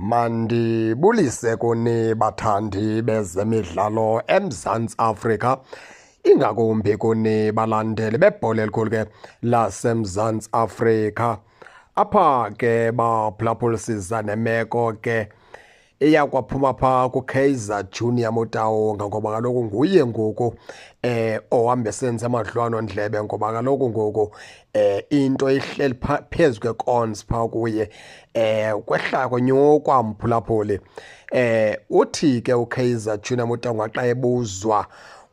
Mandibulise kuni bathandi bezemidlalo eMzantsi Afrika, ingakumbi kuni balandeli bebhola elikhulu ke laseMzantsi Afrika. Apha ke baphulaphulisisa nemeko ke iyakwaphuma phaa kuKaizer Junior Motaung, ngoba kaloku nguye ngoku ohamba esenza amadliwano-ndlebe, ngoba kaloku ngoku into ihleli phezu kwe-cons phaa kuye, kwehla konyukwa mphulaphuli. Uthi ke uKaizer Junior Motaung xa ebuzwa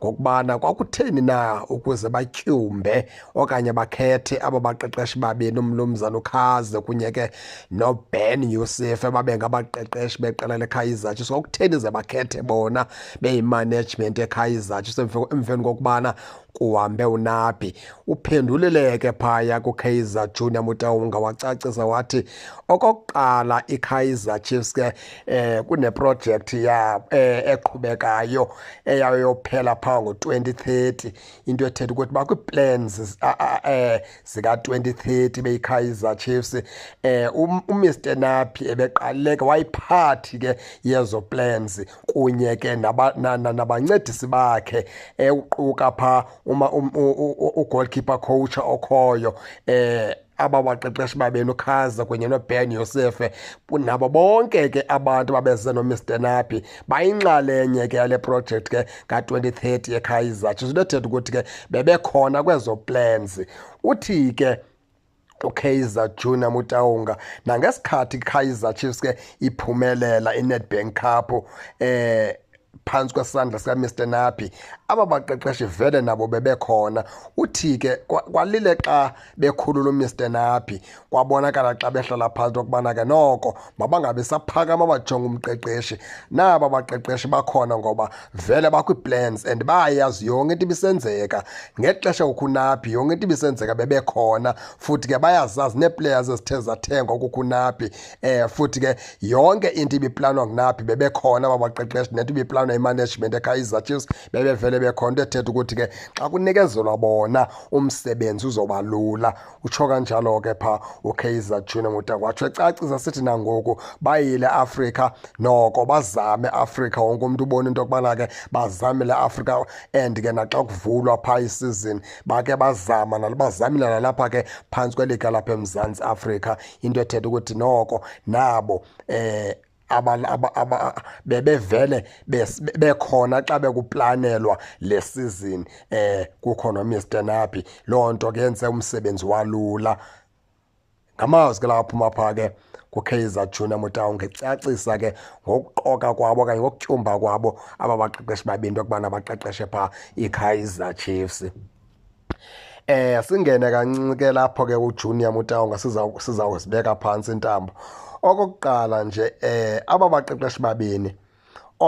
ngokubana kwakutheni na ukuze batyumbe okanye bakhethe aba baqeqeshi babini, uMnumzana uKhaze kunye ke noBen Yusuf babe ngabaqeqeshi beqela leKaizer Chiefs. Kwakutheni ze bakhethe bona beyimanagement eKaizer Chiefs emveni kokubana kuhambe uNabi? Uphendulile ke phaya kuKaizer Junior Motaung, wacacisa wathi okokuqala iKaizer Chiefs ke kuneprojekthi eqhubekayo eyayophela phaa ngo-2030, into ethetha ukuthi bakwi-plans zika-2030 beyiKaizer Chiefs. uMr Nabi ebeqalile ke wayiphathi ke yezo plans kunye ke nabancedisi bakhe, uquka phaa ugoalkeeper coach okhoyo, aba baqeqeshi babeni uKhaza kunye noBen Yusuf, nabo bonke ke abantu babeze noMr Nabi bayinxalenye ke yale project ke ka-2030 eKaizer Chiefs. Into ethetha ukuthi ke bebekhona kwezo plans. Uthi ke uKaizer Junior Motaung nangesikhathi iKaizer Chiefs ke iphumelela iNedbank Cup phantsi kwesandla sikaMr Nabi, aba baqeqeshi vele nabo bebekhona. Uthi ke kwalile xa bekhulula uMr Nabi kwabonakala xa behlala phantsi okubana ke noko mabangabi saphakama bajonga umqeqeshi, naba baqeqeshi bakhona ngoba vele bakwi-plans and bayayazi yonke into ibisenzeka ngexesha kuKunabi, yonke into ibisenzeka bebekhona, futhi ke bayazazi nee-players ezithe zathengwa kuKunabi, futhi ke yonke into ibiplanwa nguNabi bebekhona aba baqeqeshi, nento ibiplanwa imanagement eKaizer Chiefs bebevele bekhona. Into ethetha ukuthi ke xa kunikezelwa bona umsebenzi uzoba lula. Utsho kanjalo ke phaa uKaizer Junior Motaung, watsho ecacisa sithi nangoku bayile Afrika, noko bazame Afrika, wonke umntu ubona into yokubana ke bazamile Afrika, and ke naxa kuvulwa phaa isizini bake bazama bazamile nalapha ke phantsi kweliga lapha eMzantsi Afrika. Into ethetha ukuthi noko nabo bebevele bekhona xa bekuplanelwa le season kukho noMr Nabi. Loo nto ke yenze umsebenzi walula. Ngamazwi ke la aphuma phaa ke kuKaizer Junior Motaung, ecacisa ke ngokuqoka kwabo okanye ngokutyumba kwabo aba baqeqeshi babini into yokubana baqeqeshe phaa iKaizer Chiefs. Singene kancinci ke lapho ke uJunior Motaung sizawuzibeka phantsi intambo. Okokuqala nje aba baqeqeshi babini,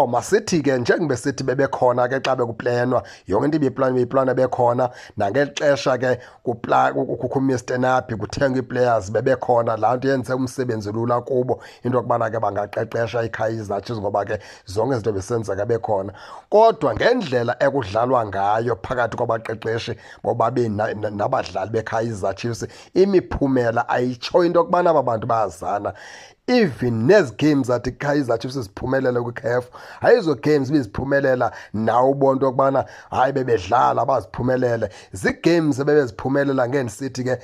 masithi ke njengoba sithi bebekhona ke xa bekuplanwa yonke into beyiplana bekhona, nangeli xesha ke kukho uMr Nabi kuthengwa ii-players bebekhona. Laa nto yenze umsebenzi lula kubo into yokubana ke bangaqeqesha iKaizer Chiefs ngoba ke zonke izinto besenzeka bekhona. Kodwa ngendlela ekudlalwa ngayo phakathi kwabaqeqeshi bobabini nabadlali beKaizer Chiefs, imiphumela ayitsho into yokubana aba bantu bayazana. Even nezi games athi iKaizer Chiefs ziphumelele kwiCAF, ayizo games beziphumelela nawe ubona into yokubana hayi bebedlala baziphumelele. Zigames ebebeziphumelela ngendisithi ke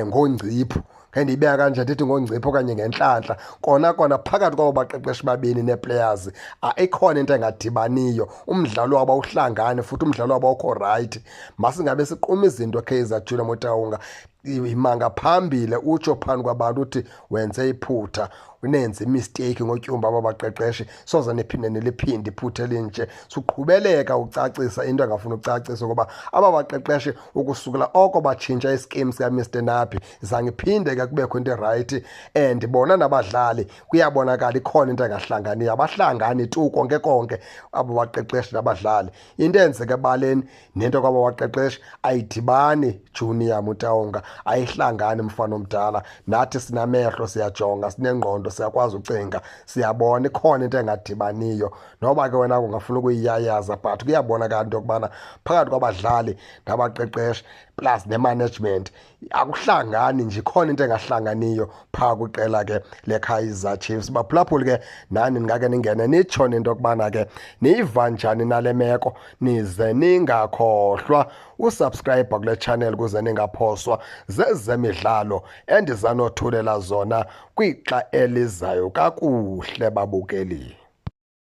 ngongcipho, ndiyibeka kanje ndithi ngongcipho okanye ngenhlanhla. Kona phakathi kwabo baqeqeshi babini nee-players ikhona into engadibaniyo, umdlalo wabo awuhlangani futhi umdlalo wabo awukho right. Masingabe siquma izinto Kaizer Junior Motaung, imanga phambili utsho phambi kwabantu uthi wenze iphutha, unenze imistake ngotyumba aba baqeqeshi, soze niphinde niliphinde iphutha elinje. Suqhubeleka ucacisa into engafuna ucacisa ukuba aba baqeqeshi ukusukela oko batshintsha ischeme sikaMr Nabi zange iphinde ke kubekho into right, and bona nabadlali kuyabonakala ikhona into engahlanganiyo, abahlangani tu konke abo baqeqeshi nabadlali. Into enzeke ebaleni nento kwabo baqeqeshi ayidibani Junior Motaung. ayihlangani mfana omdala. Nathi sinamehlo siyajonga, sinengqondo siyakwazi ucinga, siyabona ikhona into engadibaniyo. Noba ke wena ungafuna ukuyiyayaza but kuyabonakala into yokubana phakathi kwabadlali nabaqeqeshi plus nemanagement akuhlangani nje, ikhona into engahlanganiyo phaa kwiqela ke leKaizer Chiefs. Baphulaphuli ke nani ningake ningene nitshone into yokubana ke niyiva njani nale meko, nize ningakhohlwa usubscribe kule channel ukuze ningaphoswa zezemidlalo endizanothulela zona kwixa elizayo kakuhle babukeli.